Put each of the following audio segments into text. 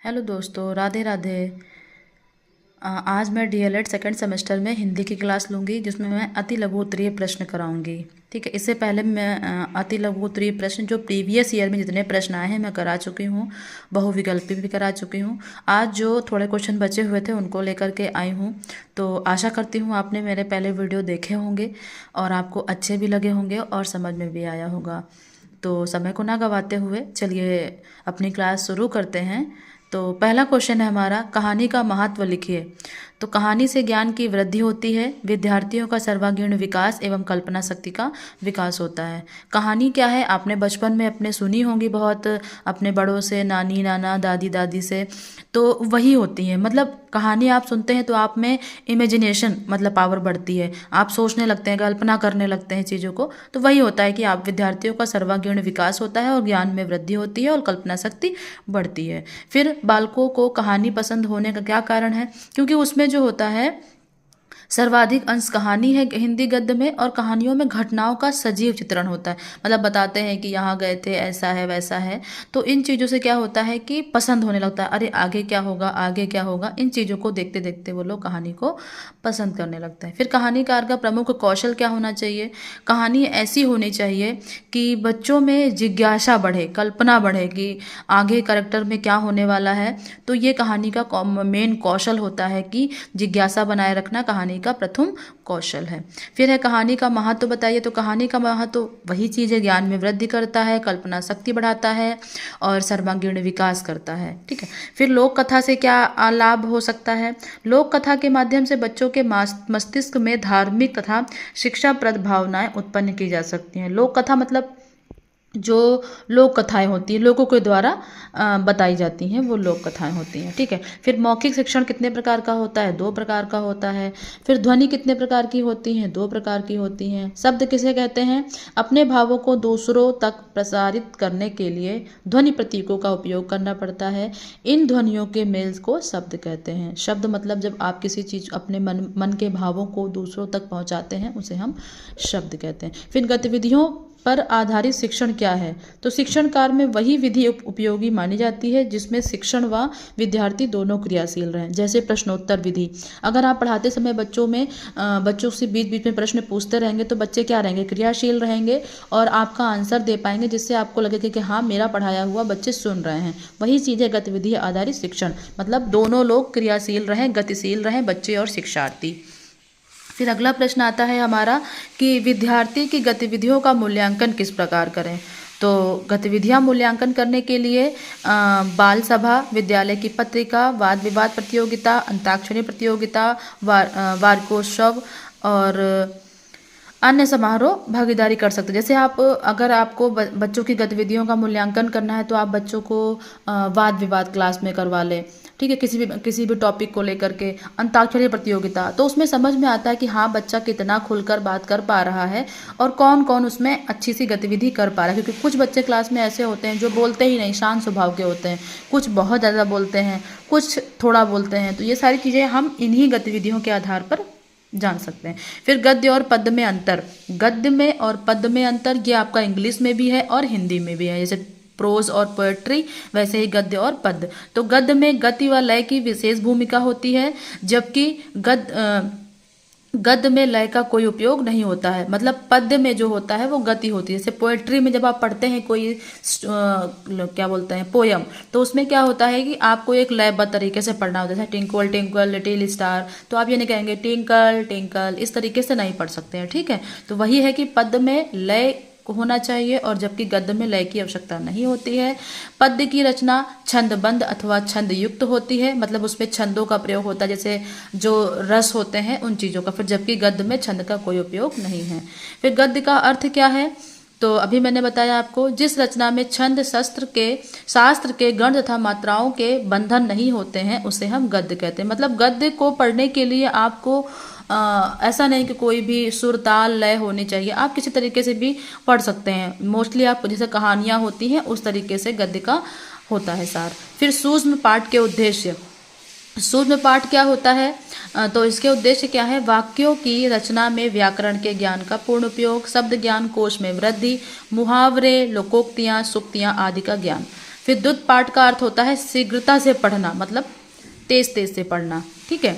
Hello दोस्तों, राधे राधे। आज मैं डीएलएड सेकंड सेमेस्टर में हिंदी की क्लास लूँगी, जिसमें मैं अति लघु उत्तरीय प्रश्न कराऊंगी। ठीक है। इससे पहले मैं अति लघु उत्तरीय प्रश्न जो प्रीवियस ईयर में जितने प्रश्न आए हैं मैं करा चुकी हूँ, बहुविकल्पी भी करा चुकी हूँ। आज जो थोड़े क्वेश्चन बचे हुए थे उनको लेकर के आई हूँ। तो आशा करती हूँ आपने मेरे पहले वीडियो देखे होंगे और आपको अच्छे भी लगे होंगे और समझ में भी आया होगा। तो समय को ना गवाते हुए चलिए अपनी क्लास शुरू करते हैं। तो पहला क्वेश्चन है हमारा, कहानी का महत्व लिखिए। तो कहानी से ज्ञान की वृद्धि होती है, विद्यार्थियों का सर्वांगीण विकास एवं कल्पना शक्ति का विकास होता है। कहानी क्या है, आपने बचपन में अपने सुनी होंगी बहुत, अपने बड़ों से, नानी नाना दादी दादी से। तो वही होती है, मतलब कहानी आप सुनते हैं तो आप में इमेजिनेशन मतलब पावर बढ़ती है, आप सोचने लगते हैं, कल्पना करने लगते हैं चीज़ों को। तो वही होता है कि आप विद्यार्थियों का सर्वांगीण विकास होता है और ज्ञान में वृद्धि होती है और कल्पना शक्ति बढ़ती है। फिर बालकों को कहानी पसंद होने का क्या कारण है, क्योंकि उसमें जो होता है सर्वाधिक अंश कहानी है हिंदी गद्य में, और कहानियों में घटनाओं का सजीव चित्रण होता है, मतलब बताते हैं कि यहाँ गए थे, ऐसा है वैसा है। तो इन चीज़ों से क्या होता है कि पसंद होने लगता है, अरे आगे क्या होगा आगे क्या होगा, इन चीज़ों को देखते देखते वो लोग कहानी को पसंद करने लगते हैं। फिर कहानीकार का प्रमुख कौशल क्या होना चाहिए, कहानी ऐसी होनी चाहिए कि बच्चों में जिज्ञासा बढ़े, कल्पना बढ़े कि आगे करेक्टर में क्या होने वाला है। तो ये कहानी का मेन कौशल होता है कि जिज्ञासा बनाए रखना कहानी का प्रथम कौशल है। फिर है कहानी का महत्व बताइए। तो कहानी का महत्व वही चीज़ है, ज्ञान में वृद्धि करता है, कल्पना शक्ति बढ़ाता है और सर्वांगीण विकास करता है। ठीक है। फिर लोक कथा से क्या लाभ हो सकता है, लोक कथा के माध्यम से बच्चों के मस्तिष्क में धार्मिक तथा शिक्षाप्रद भावनाएं उत्पन्न की जा सकती हैं। लोक कथा मतलब जो लोक कथाएं होती हैं, लोगों के द्वारा बताई जाती हैं, वो लोक कथाएं होती हैं। ठीक है। फिर मौखिक शिक्षण कितने प्रकार का होता है, 2 प्रकार का होता है। फिर ध्वनि कितने प्रकार की होती हैं, 2 प्रकार की होती हैं। शब्द किसे कहते हैं, अपने भावों को दूसरों तक प्रसारित करने के लिए ध्वनि प्रतीकों का उपयोग करना पड़ता है। इन ध्वनियों के मेल को शब्द कहते हैं। शब्द मतलब जब आप किसी चीज़ अपने मन के भावों को दूसरों तक पहुंचाते हैं, उसे हम शब्द कहते हैं। फिर गतिविधियों पर आधारित शिक्षण क्या है, तो शिक्षण कार्य में वही विधि उपयोगी मानी जाती है जिसमें शिक्षण व विद्यार्थी दोनों क्रियाशील रहें। जैसे प्रश्नोत्तर विधि, अगर आप पढ़ाते समय बच्चों से बीच बीच में प्रश्न पूछते रहेंगे तो बच्चे क्या रहेंगे, क्रियाशील रहेंगे और आपका आंसर दे पाएंगे, जिससे आपको लगेगा कि हाँ मेरा पढ़ाया हुआ बच्चे सुन रहे हैं। वही चीज़ है गतिविधि आधारित शिक्षण, मतलब दोनों लोग क्रियाशील रहें, गतिशील रहें, बच्चे और शिक्षार्थी। फिर अगला प्रश्न आता है हमारा कि विद्यार्थी की गतिविधियों का मूल्यांकन किस प्रकार करें। तो गतिविधियां मूल्यांकन करने के लिए बाल सभा, विद्यालय की पत्रिका, वाद विवाद प्रतियोगिता, अंताक्षरी प्रतियोगिता, वार्षिकोत्सव और अन्य समारोह भागीदारी कर सकते हैं। जैसे आप अगर आपको बच्चों की गतिविधियों का मूल्यांकन करना है तो आप बच्चों को वाद विवाद क्लास में करवा लें। ठीक है। किसी भी टॉपिक को लेकर के अंताक्षरी प्रतियोगिता, तो उसमें समझ में आता है कि हाँ बच्चा कितना खुलकर बात कर पा रहा है और कौन कौन उसमें अच्छी सी गतिविधि कर पा रहा है। क्योंकि कुछ बच्चे क्लास में ऐसे होते हैं जो बोलते ही नहीं, शांत स्वभाव के होते हैं, कुछ बहुत ज़्यादा बोलते हैं, कुछ थोड़ा बोलते हैं। तो ये सारी चीज़ें हम इन्हीं गतिविधियों के आधार पर जान सकते हैं। फिर गद्य और पद्य में अंतर, गद्य में और पद्य में अंतर ये आपका इंग्लिश में भी है और हिंदी में भी है। जैसे प्रोज और पोएट्री, वैसे ही गद्य और पद्य। तो गद्य में गति व लय की विशेष भूमिका होती है, जबकि गद्य में लय का कोई उपयोग नहीं होता है। मतलब पद्य में जो होता है वो गति होती है। जैसे पोएट्री में जब आप पढ़ते हैं कोई क्या बोलते हैं पोयम, तो उसमें क्या होता है कि आपको एक लयबद्ध तरीके से पढ़ना होता है। जैसे टिंकल टिंकल लिटिल स्टार, तो आप ये नहीं कहेंगे टिंकल टिंकल, इस तरीके से नहीं पढ़ सकते हैं। ठीक है। तो वही है कि पद्य में लय होना चाहिए और जबकि गद्य में लय की आवश्यकता नहीं होती है। पद्य की रचना छंदबद्ध अथवा छंद युक्त होती है, मतलब उसमें छंदों का प्रयोग होता है, जैसे जो रस होते हैं उन चीज़ों का। फिर जबकि गद्य में छंद का कोई उपयोग नहीं है। फिर गद्य का अर्थ क्या है, तो अभी मैंने बताया आपको, जिस रचना में छंद शास्त्र के गण तथा मात्राओं के बंधन नहीं होते हैं उसे हम गद्य कहते हैं। मतलब गद्य को पढ़ने के लिए आपको ऐसा नहीं कि कोई भी सुर ताल लय होनी चाहिए, आप किसी तरीके से भी पढ़ सकते हैं। मोस्टली आप जैसे कहानियाँ होती हैं उस तरीके से गद्य का होता है सार। फिर सूक्ष्म पाठ के उद्देश्य, सूक्ष्म पाठ क्या होता है, तो इसके उद्देश्य क्या है, वाक्यों की रचना में व्याकरण के ज्ञान का पूर्ण उपयोग, शब्द ज्ञान, कोश में वृद्धि, मुहावरे, लोकोक्तियाँ, सूक्तियाँ आदि का ज्ञान। विद्युत पाठ का अर्थ होता है शीघ्रता से पढ़ना, मतलब तेज तेज से पढ़ना, ठीक है,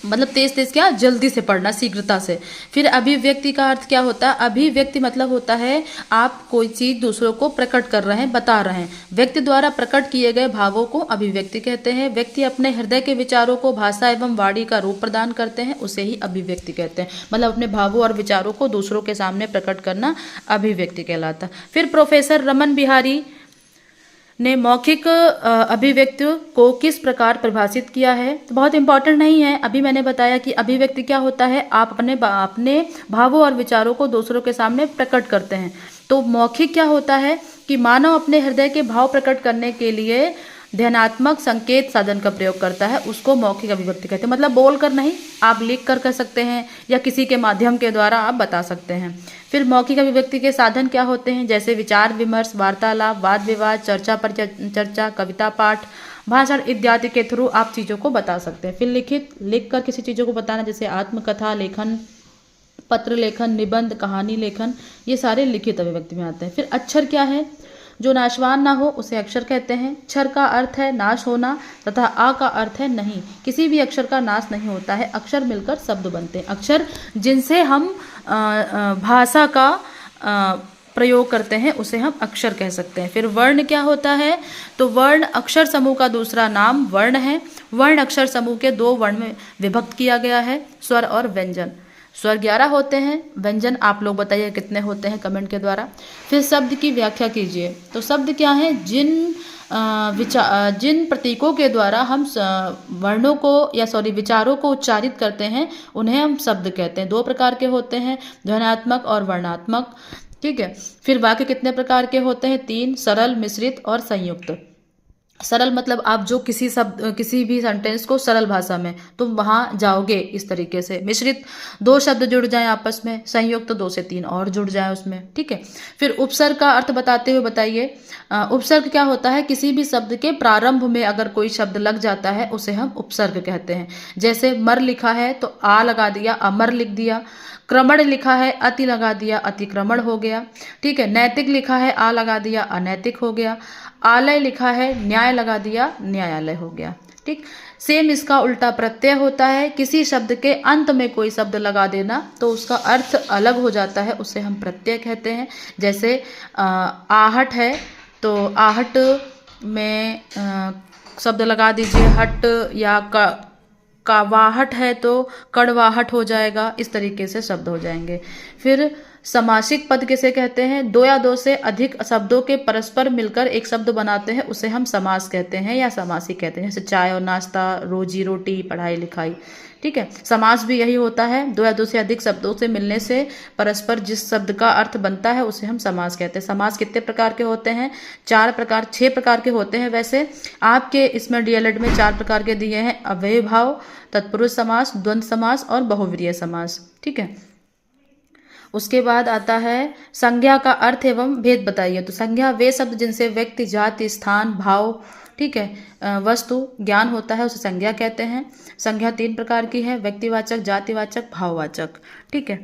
मतलब तेज तेज क्या, जल्दी से पढ़ना, शीघ्रता से। फिर अभिव्यक्ति का अर्थ क्या होता है, अभिव्यक्ति मतलब होता है आप कोई चीज दूसरों को प्रकट कर रहे हैं, बता रहे हैं। व्यक्ति द्वारा प्रकट किए गए भावों को अभिव्यक्ति कहते हैं। व्यक्ति अपने हृदय के विचारों को भाषा एवं वाणी का रूप प्रदान करते हैं, उसे ही अभिव्यक्ति कहते हैं। मतलब अपने भावों और विचारों को दूसरों के सामने प्रकट करना अभिव्यक्ति कहलाता है। फिर प्रोफेसर रमन बिहारी ने मौखिक अभिव्यक्ति को किस प्रकार परिभाषित किया है, तो बहुत इंपॉर्टेंट नहीं है। अभी मैंने बताया कि अभिव्यक्ति क्या होता है, आप अपने भावों और विचारों को दूसरों के सामने प्रकट करते हैं। तो मौखिक क्या होता है कि मानव अपने हृदय के भाव प्रकट करने के लिए ध्यानात्मक संकेत साधन का प्रयोग करता है, उसको मौखिक अभिव्यक्ति कहते हैं। मतलब बोल कर नहीं, आप लिख कर कह सकते हैं या किसी के माध्यम के द्वारा आप बता सकते हैं। फिर मौखिक अभिव्यक्ति के साधन क्या होते हैं, जैसे विचार विमर्श, वार्तालाप, वाद विवाद, चर्चा पर चर्चा, कविता पाठ, भाषण इत्यादि के थ्रू आप चीज़ों को बता सकते हैं। फिर लिखित, लिख कर किसी चीज़ों को बताना, जैसे आत्मकथा लेखन, पत्र लेखन, निबंध, कहानी लेखन, ये सारे लिखित अभिव्यक्ति में आते हैं। फिर अक्षर क्या है, जो नाशवान ना हो उसे अक्षर कहते हैं। क्षर का अर्थ है नाश होना तथा आ का अर्थ है नहीं, किसी भी अक्षर का नाश नहीं होता है, अक्षर मिलकर शब्द बनते हैं। अक्षर जिनसे हम भाषा का प्रयोग करते हैं उसे हम अक्षर कह सकते हैं। फिर वर्ण क्या होता है, तो वर्ण अक्षर समूह का दूसरा नाम वर्ण है। वर्ण अक्षर समूह के दो वर्ण में विभक्त किया गया है, स्वर और व्यंजन। स्वर 11 होते हैं, व्यंजन आप लोग बताइए कितने होते हैं कमेंट के द्वारा। फिर शब्द की व्याख्या कीजिए, तो शब्द क्या है, जिन प्रतीकों के द्वारा हम वर्णों को विचारों को उच्चारित करते हैं उन्हें हम शब्द कहते हैं। दो प्रकार के होते हैं, ध्वन्यात्मक और वर्णात्मक, ठीक है। फिर वाक्य कितने प्रकार के होते हैं, 3, सरल, मिश्रित और संयुक्त। सरल मतलब आप जो किसी भी सेंटेंस को सरल भाषा में तुम वहां जाओगे इस तरीके से। मिश्रित 2 शब्द जुड़ जाएं आपस में, संयुक्त 2 से 3 और जुड़ जाएं उसमें, ठीक है। फिर उपसर्ग का अर्थ बताते हुए बताइए। उपसर्ग क्या होता है, किसी भी शब्द के प्रारंभ में अगर कोई शब्द लग जाता है उसे हम उपसर्ग कहते हैं। जैसे मर लिखा है तो आ लगा दिया, अमर लिख दिया। क्रमण लिखा है, अति लगा दिया, अतिक्रमण हो गया, ठीक है। नैतिक लिखा है, आ लगा दिया, अनैतिक हो गया। आलय लिखा है, न्याय लगा दिया, न्यायालय हो गया, ठीक। सेम इसका उल्टा प्रत्यय होता है, किसी शब्द के अंत में कोई शब्द लगा देना तो उसका अर्थ अलग हो जाता है, उसे हम प्रत्यय कहते हैं। जैसे आहट है तो आहट में शब्द लगा दीजिए हट, या कावाहट है तो कड़वाहट हो जाएगा, इस तरीके से शब्द हो जाएंगे। फिर समासिक पद किसे कहते हैं, 2 या 2 से अधिक शब्दों के परस्पर मिलकर एक शब्द बनाते हैं, उसे हम समास कहते हैं या समासिक कहते हैं। जैसे चाय और नाश्ता, रोजी रोटी, पढ़ाई लिखाई, ठीक है। समास भी यही होता है, 2 या 2 से अधिक शब्दों से मिलने से परस्पर जिस शब्द का अर्थ बनता है उसे हम समास कहते हैं। समास कितने प्रकार के होते हैं, 6 प्रकार के होते हैं। वैसे आपके इसमें डीएलएड में 4 प्रकार के दिए हैं, अव्ययी भाव, तत्पुरुष समास, द्वंद्व समास और बहुव्रीहि समास, ठीक है। उसके बाद आता है संज्ञा का अर्थ एवं भेद बताइए। तो संज्ञा वे शब्द जिनसे व्यक्ति, जाति, स्थान, भाव, ठीक है, वस्तु, ज्ञान होता है, उसे संज्ञा कहते हैं। संज्ञा 3 प्रकार की है, व्यक्तिवाचक, जातिवाचक, भाववाचक, ठीक है।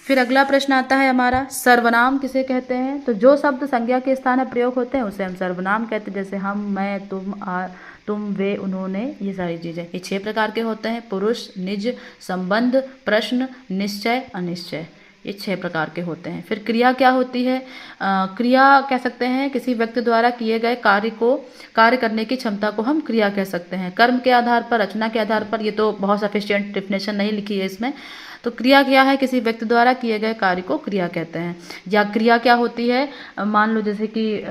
फिर अगला प्रश्न आता है हमारा, सर्वनाम किसे कहते हैं। तो जो शब्द संज्ञा के स्थान में प्रयोग होते हैं उसे हम सर्वनाम कहते हैं। जैसे हम, मैं, तुम, वे, उन्होंने, ये सारी चीजें। ये 6 प्रकार के होते हैं, पुरुष, निज, संबंध, प्रश्न, निश्चय, अनिश्चय, ये 6 प्रकार के होते हैं। फिर क्रिया क्या होती है, क्रिया कह सकते हैं किसी व्यक्ति द्वारा किए गए कार्य करने की क्षमता को हम क्रिया कह सकते हैं। कर्म के आधार पर, रचना के आधार पर, ये तो बहुत सफिशिएंट डिफिनेशन नहीं लिखी है इसमें। तो क्रिया क्या है, किसी व्यक्ति द्वारा किए गए कार्य को क्रिया कहते हैं। या क्रिया क्या होती है, मान लो जैसे कि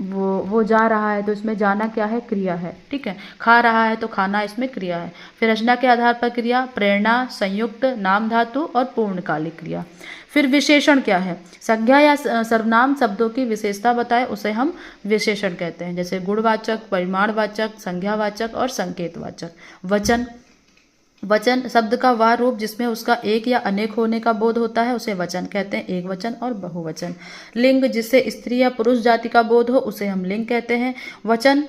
वो जा रहा है तो इसमें जाना क्या है, क्रिया है, ठीक है। खा रहा है तो खाना इसमें क्रिया है। फिर रचना के आधार पर क्रिया, प्रेरणा, संयुक्त, नाम धातु और पूर्णकालिक क्रिया। फिर विशेषण क्या है, संज्ञा या सर्वनाम शब्दों की विशेषता बताए उसे हम विशेषण कहते हैं। जैसे गुणवाचक, परिमाणवाचक, संज्ञावाचक और संकेतवाचक। वचन शब्द का वह रूप जिसमें उसका एक या अनेक होने का बोध होता है उसे वचन कहते हैं, एक वचन और बहुवचन। लिंग जिससे स्त्री या पुरुष जाति का बोध हो उसे हम लिंग कहते हैं। वाचन,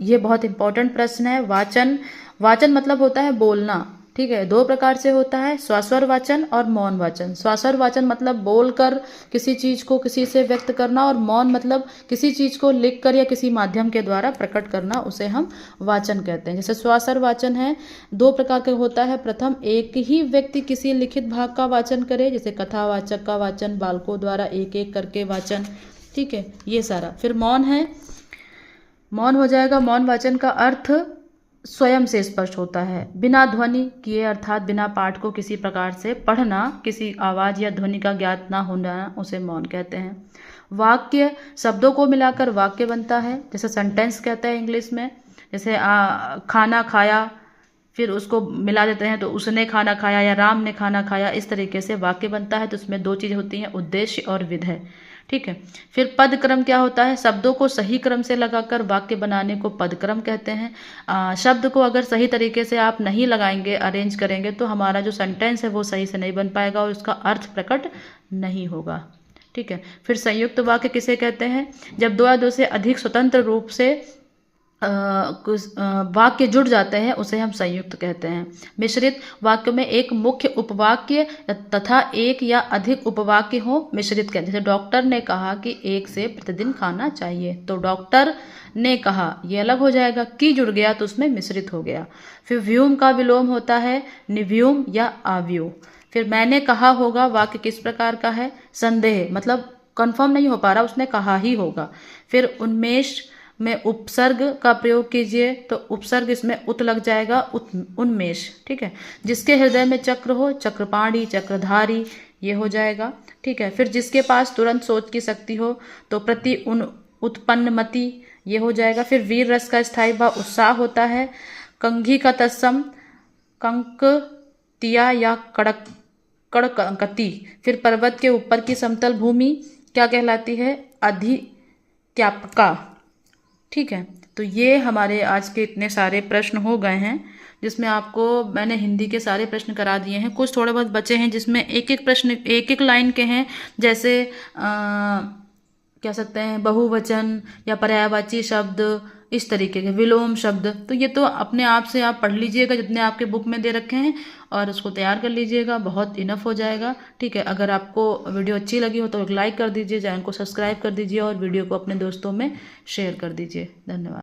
ये बहुत इंपॉर्टेंट प्रश्न है। वाचन मतलब होता है बोलना, ठीक है। दो प्रकार से होता है, स्वस्वर वाचन और मौन वाचन। स्वस्वर वाचन मतलब बोलकर किसी चीज को किसी से व्यक्त करना, और मौन मतलब किसी चीज को लिखकर या किसी माध्यम के द्वारा प्रकट करना, उसे हम वाचन कहते हैं। जैसे स्वस्वर वाचन है, दो प्रकार का होता है। प्रथम, एक ही व्यक्ति किसी लिखित भाग का वाचन करे, जैसे कथावाचक का वाचन, बालकों द्वारा एक एक करके वाचन, ठीक है, ये सारा। फिर मौन है, मौन हो जाएगा। मौन वाचन का अर्थ स्वयं से स्पष्ट होता है, बिना ध्वनि किए, अर्थात बिना पाठ को किसी प्रकार से पढ़ना, किसी आवाज या ध्वनि का ज्ञात ना होना, उसे मौन कहते हैं। वाक्य, शब्दों को मिलाकर वाक्य बनता है, जैसे सेंटेंस कहते हैं इंग्लिश में। जैसे खाना खाया, फिर उसको मिला देते हैं तो उसने खाना खाया या राम ने खाना खाया, इस तरीके से वाक्य बनता है। तो उसमें दो चीज़ें होती हैं, उद्देश्य और विधेय, ठीक है। फिर पद क्रम क्या होता है, शब्दों को सही क्रम से लगाकर वाक्य बनाने को पद क्रम कहते हैं। शब्द को अगर सही तरीके से आप नहीं लगाएंगे, अरेंज करेंगे, तो हमारा जो सेंटेंस है वो सही से नहीं बन पाएगा और उसका अर्थ प्रकट नहीं होगा, ठीक है। फिर संयुक्त वाक्य किसे कहते हैं, जब दो या दो से अधिक स्वतंत्र रूप से वाक्य जुड़ जाते हैं, उसे हम संयुक्त कहते हैं। मिश्रित वाक्य में एक मुख्य उपवाक्य तथा एक या अधिक उपवाक्य हो, मिश्रित कहते हैं। जैसे डॉक्टर ने कहा कि एक से प्रतिदिन खाना चाहिए, तो डॉक्टर ने कहा, ये अलग हो जाएगा, की जुड़ गया तो उसमें मिश्रित हो गया। फिर व्योम का विलोम होता है, निव्योम या अव्यू। फिर मैंने कहा होगा, वाक्य किस प्रकार का है, संदेह, मतलब कंफर्म नहीं हो पा रहा, उसने कहा ही होगा। फिर उन्मेष में उपसर्ग का प्रयोग कीजिए, तो उपसर्ग इसमें उत लग जाएगा, उन्मेष, ठीक है। जिसके हृदय में चक्र हो, चक्रपाणी, चक्रधारी, ये हो जाएगा, ठीक है। फिर जिसके पास तुरंत सोच की शक्ति हो, तो प्रति उत्पन्नमति, ये हो जाएगा। फिर वीर रस का स्थायी भाव उत्साह होता है। कंघी का तत्सम कंक तिया या कड़क कड़कती। फिर पर्वत के ऊपर की समतल भूमि क्या कहलाती है, अधित्यापका, ठीक है। तो ये हमारे आज के इतने सारे प्रश्न हो गए हैं, जिसमें आपको मैंने हिंदी के सारे प्रश्न करा दिए हैं। कुछ थोड़े बहुत बचे हैं जिसमें एक एक प्रश्न एक एक लाइन के हैं, जैसे कह सकते हैं बहुवचन या पर्यायवाची शब्द, इस तरीके के विलोम शब्द। तो ये तो अपने आप से आप पढ़ लीजिएगा, जितने आपके बुक में दे रखे हैं, और उसको तैयार कर लीजिएगा, बहुत इनफ हो जाएगा, ठीक है। अगर आपको वीडियो अच्छी लगी हो तो एक लाइक कर दीजिए, चैनल को सब्सक्राइब कर दीजिए और वीडियो को अपने दोस्तों में शेयर कर दीजिए। धन्यवाद।